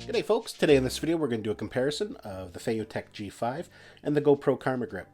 G'day folks, today in this video we're going to do a comparison of the FeiyuTech G5 and the GoPro Karma Grip.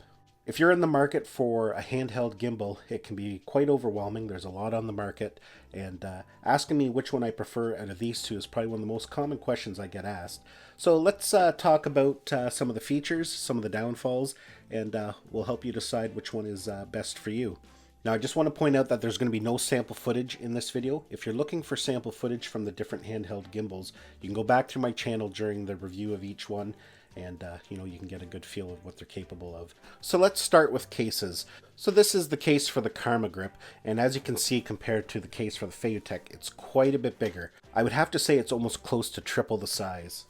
If you're in the market for a handheld gimbal, it can be quite overwhelming. There's a lot on the market, and asking me which one I prefer out of these two is probably one of the most common questions I get asked. So let's talk about some of the features, some of the downfalls, and we'll help you decide which one is best for you. Now, I just want to point out that there's going to be no sample footage in this video. If you're looking for sample footage from the different handheld gimbals, you can go back through my channel during the review of each one, and you can get a good feel of what they're capable of. So let's start with cases. So this is the case for the Karma Grip, and as you can see, compared to the case for the FeiyuTech, it's quite a bit bigger. I would have to say it's almost close to triple the size.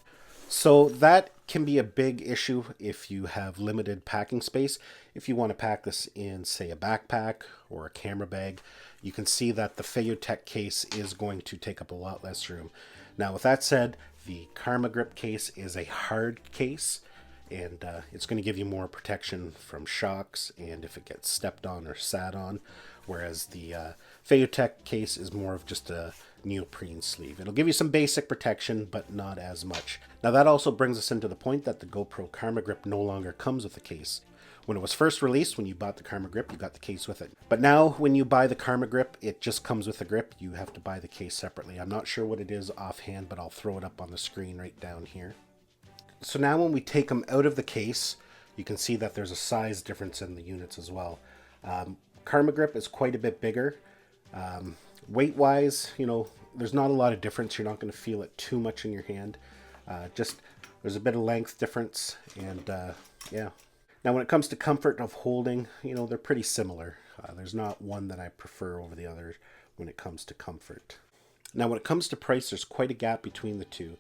So that can be a big issue if you have limited packing space. If you want to pack this in, say, a backpack or a camera bag, you can see that the FeiyuTech case is going to take up a lot less room. Now, with that said, the Karma Grip case is a hard case, and it's going to give you more protection from shocks and if it gets stepped on or sat on, whereas the FeiyuTech case is more of just a neoprene sleeve. It'll give you some basic protection, but not as much. Now that also brings us into the point that the GoPro Karma Grip no longer comes with a case. When it was first released, when you bought the Karma Grip, you got the case with it. But now when you buy the Karma Grip, it just comes with the grip. You have to buy the case separately. I'm not sure what it is offhand, but I'll throw it up on the screen right down here. So now when we take them out of the case, you can see that there's a size difference in the units as well. Karma Grip is quite a bit bigger. Weight-wise, there's not a lot of difference. You're not going to feel it too much in your hand. Just there's a bit of length difference, and yeah. Now when it comes to comfort of holding, they're pretty similar. There's not one that I prefer over the other when it comes to comfort. Now when it comes to price, there's quite a gap between the two.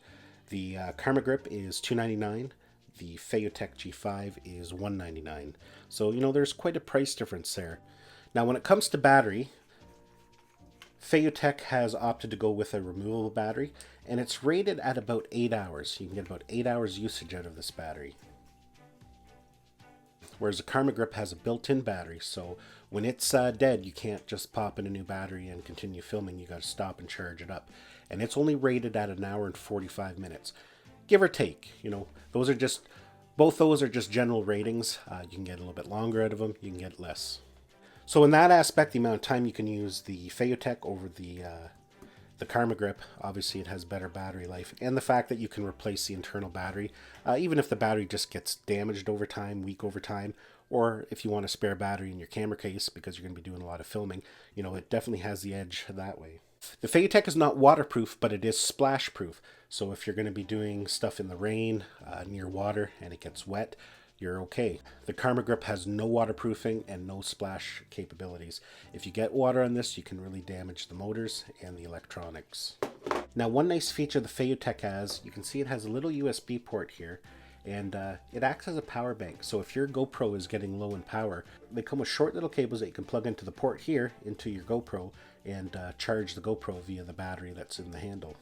The Karma Grip is $299. The FeiyuTech G5 is $199. So, there's quite a price difference there. Now when it comes to battery, FeiyuTech has opted to go with a removable battery, and it's rated at about 8 hours. You can get about 8 hours usage out of this battery. Whereas the Karma Grip has a built-in battery, so when it's dead, you can't just pop in a new battery and continue filming. You got to stop and charge it up. And it's only rated at 1 hour and 45 minutes, give or take. Both those are just general ratings. You can get a little bit longer out of them, you can get less. So in that aspect, the amount of time you can use the FeiyuTech over the Karma Grip, obviously it has better battery life, and the fact that you can replace the internal battery, even if the battery just gets damaged over time, weak over time, or if you want a spare battery in your camera case because you're going to be doing a lot of filming, it definitely has the edge that way. The FeiyuTech is not waterproof, but it is splash proof. So if you're going to be doing stuff in the rain, near water, and it gets wet, you're okay. The Karma Grip has no waterproofing and no splash capabilities. If you get water on this, you can really damage the motors and the electronics. Now, one nice feature the FeiyuTech has, you can see it has a little USB port here, and it acts as a power bank. So if your GoPro is getting low in power, they come with short little cables that you can plug into the port here, into your GoPro, and charge the GoPro via the battery that's in the handle.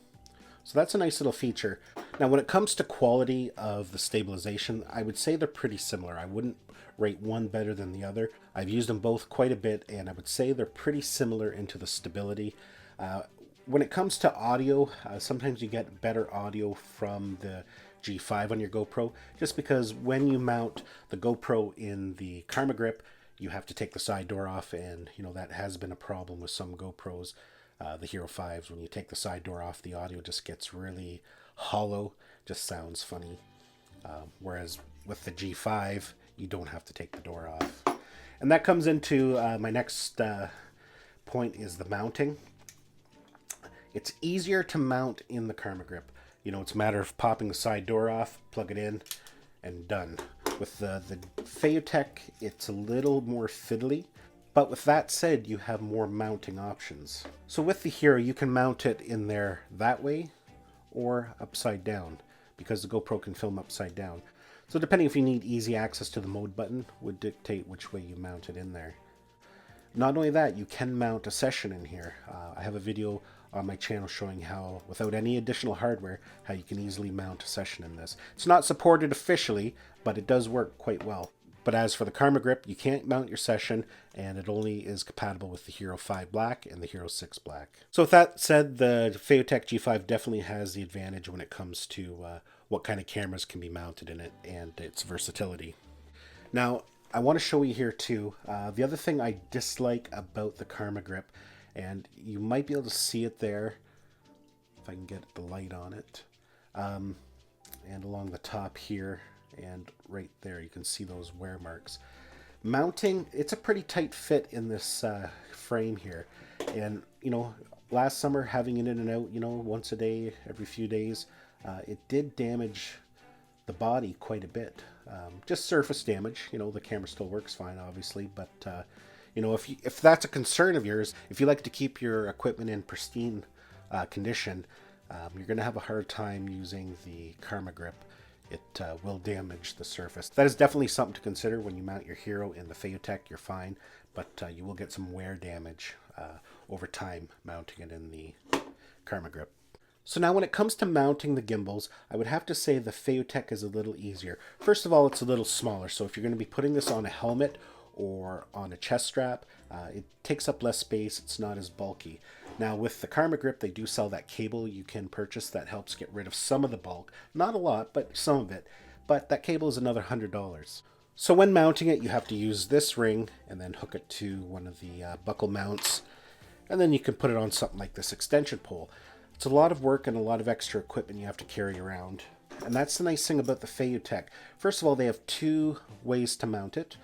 So that's a nice little feature. Now when it comes to quality of the stabilization, I would say they're pretty similar. I wouldn't rate one better than the other. I've used them both quite a bit, and I would say they're pretty similar into the stability. When it comes to audio, sometimes you get better audio from the G5 on your GoPro, just because when you mount the GoPro in the Karma Grip, you have to take the side door off, and that has been a problem with some GoPros. The Hero 5s, when you take the side door off, the audio just gets really hollow, just sounds funny. Whereas with the G5, you don't have to take the door off. And that comes into my next point, is the mounting. It's easier to mount in the Karma Grip. It's a matter of popping the side door off, plug it in, and done. With the FeiyuTech, it's a little more fiddly. But with that said, you have more mounting options. So with the Hero, you can mount it in there that way or upside down, because the GoPro can film upside down. So depending if you need easy access to the mode button would dictate which way you mount it in there. Not only that, you can mount a session in here. I have a video on my channel showing how, without any additional hardware, how you can easily mount a session in this. It's not supported officially, but it does work quite well. But as for the Karma Grip, you can't mount your Session, and it only is compatible with the Hero 5 Black and the Hero 6 Black. So with that said, the FeiyuTech G5 definitely has the advantage when it comes to what kind of cameras can be mounted in it and its versatility. Now, I want to show you here too, the other thing I dislike about the Karma Grip, and you might be able to see it there, if I can get the light on it, and along the top here, and right there you can see those wear marks. Mounting, it's a pretty tight fit in this frame here, and you know, last summer having it in and out, you know, once a day, every few days, it did damage the body quite a bit. Just surface damage. You know, the camera still works fine, obviously, but you know, if that's a concern of yours, if you like to keep your equipment in pristine condition, you're going to have a hard time using the Karma Grip. It will damage the surface. That is definitely something to consider when you mount your Hero in the FeiyuTech. You're fine, but you will get some wear damage over time mounting it in the Karma Grip. So now when it comes to mounting the gimbals, I would have to say the FeiyuTech is a little easier. First of all, it's a little smaller, so if you're going to be putting this on a helmet or on a chest strap, it takes up less space, it's not as bulky. Now with the Karma Grip, they do sell that cable you can purchase that helps get rid of some of the bulk. Not a lot, but some of it. But that cable is another $100. So when mounting it, you have to use this ring and then hook it to one of the buckle mounts. And then you can put it on something like this extension pole. It's a lot of work and a lot of extra equipment you have to carry around. And that's the nice thing about the FeiyuTech. First of all, they have two ways to mount it.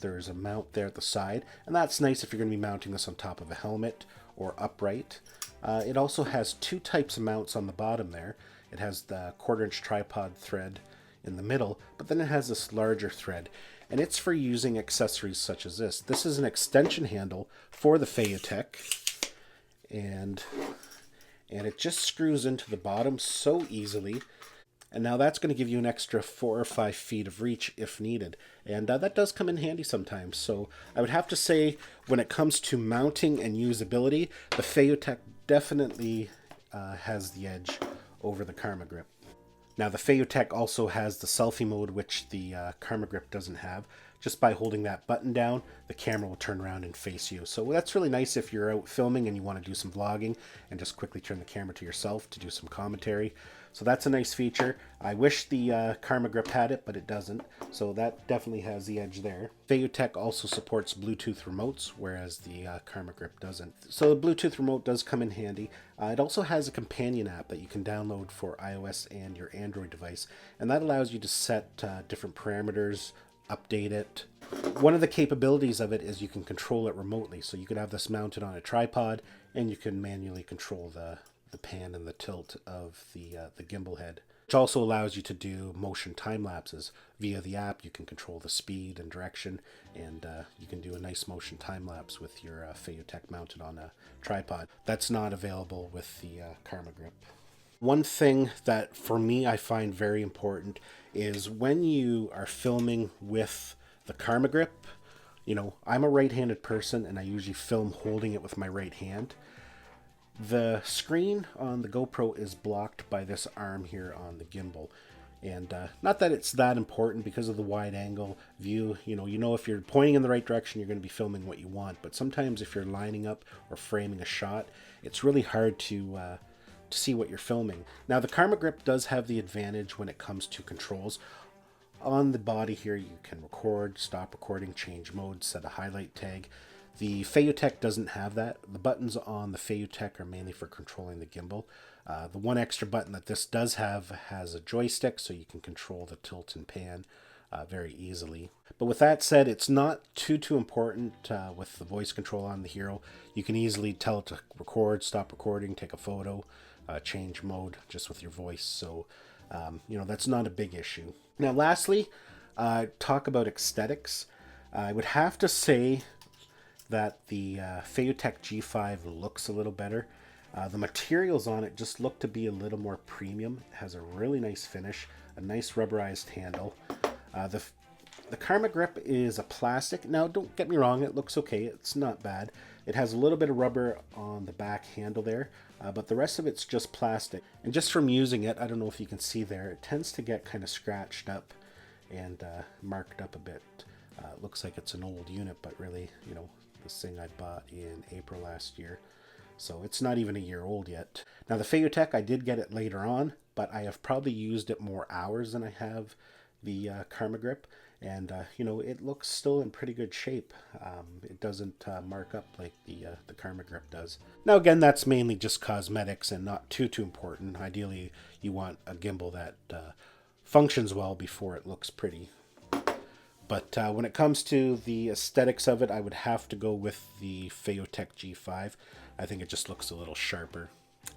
There's a mount there at the side, and that's nice if you're going to be mounting this on top of a helmet or upright. It also has two types of mounts on the bottom there. It has the 1/4-inch tripod thread in the middle, but then it has this larger thread, and it's for using accessories such as this. This is an extension handle for the FeiyuTech, and it just screws into the bottom so easily. And now that's going to give you an extra 4 or 5 feet of reach if needed. And that does come in handy sometimes. So I would have to say when it comes to mounting and usability, the FeiyuTech definitely has the edge over the Karma Grip. Now the FeiyuTech also has the selfie mode, which the Karma Grip doesn't have. Just by holding that button down, the camera will turn around and face you. So that's really nice if you're out filming and you want to do some vlogging and just quickly turn the camera to yourself to do some commentary. So that's a nice feature. I wish the Karma Grip had it, but it doesn't. So that definitely has the edge there. FeiyuTech also supports Bluetooth remotes, whereas the Karma Grip doesn't. So the Bluetooth remote does come in handy. It also has a companion app that you can download for iOS and your Android device. And that allows you to set different parameters, update it. One of the capabilities of it is you can control it remotely. So you could have this mounted on a tripod and you can manually control the pan and the tilt of the gimbal head, which also allows you to do motion time lapses. Via the app you can control the speed and direction, and you can do a nice motion time lapse with your FeiyuTech mounted on a tripod. That's not available with the Karma Grip. One thing that for me I find very important is when you are filming with the Karma Grip, you know, I'm a right-handed person and I usually film holding it with my right hand. The screen on the GoPro is blocked by this arm here on the gimbal. And not that it's that important because of the wide angle view. You know if you're pointing in the right direction, you're going to be filming what you want. But sometimes if you're lining up or framing a shot, it's really hard to see what you're filming. Now the Karma Grip does have the advantage when it comes to controls. On the body here, you can record, stop recording, change mode, set a highlight tag. The FeiyuTech doesn't have that. The buttons on the FeiyuTech are mainly for controlling the gimbal. The one extra button that this does have has a joystick, so you can control the tilt and pan very easily. But with that said, it's not too important with the voice control on the Hero. You can easily tell it to record, stop recording, take a photo, change mode just with your voice. So, that's not a big issue. Now, lastly, talk about aesthetics. I would have to say that the FeiyuTech G5 looks a little better. The materials on it just look to be a little more premium. It has a really nice finish, a nice rubberized handle. The Karma Grip is a plastic. Now, don't get me wrong, it looks okay. It's not bad. It has a little bit of rubber on the back handle there, but the rest of it's just plastic. And just from using it, I don't know if you can see there, it tends to get kind of scratched up. and marked up a bit. It looks like it's an old unit, but really, you know, this thing I bought in April last year. So it's not even a year old yet. Now the FeiyuTech, I did get it later on, but I have probably used it more hours than I have the Karma Grip. And, you know, it looks still in pretty good shape. It doesn't mark up like the Karma Grip does. Now, again, that's mainly just cosmetics and not too important. Ideally, you want a gimbal that functions well before it looks pretty. But when it comes to the aesthetics of it, I would have to go with the FeiyuTech G5. I think it just looks a little sharper.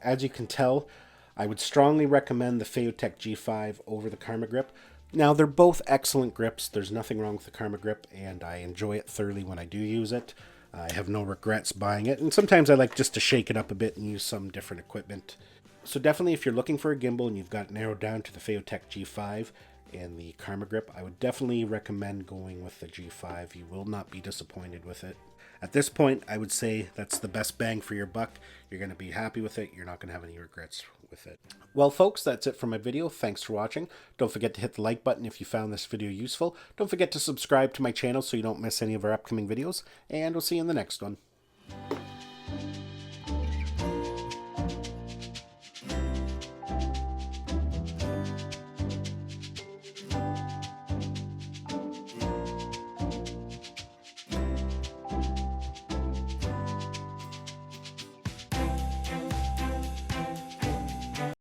As you can tell, I would strongly recommend the FeiyuTech G5 over the Karma Grip. Now, they're both excellent grips. There's nothing wrong with the Karma Grip, and I enjoy it thoroughly when I do use it. I have no regrets buying it, and sometimes I like just to shake it up a bit and use some different equipment. So definitely, if you're looking for a gimbal and you've got it narrowed down to the FeiyuTech G5 and the Karma Grip, I would definitely recommend going with the G5. You will not be disappointed with it. At this point, I would say that's the best bang for your buck. You're going to be happy with it. You're not going to have any regrets with it. Well, folks, that's it for my video. Thanks for watching. Don't forget to hit the like button if you found this video useful. Don't forget to subscribe to my channel so you don't miss any of our upcoming videos. And we'll see you in the next one.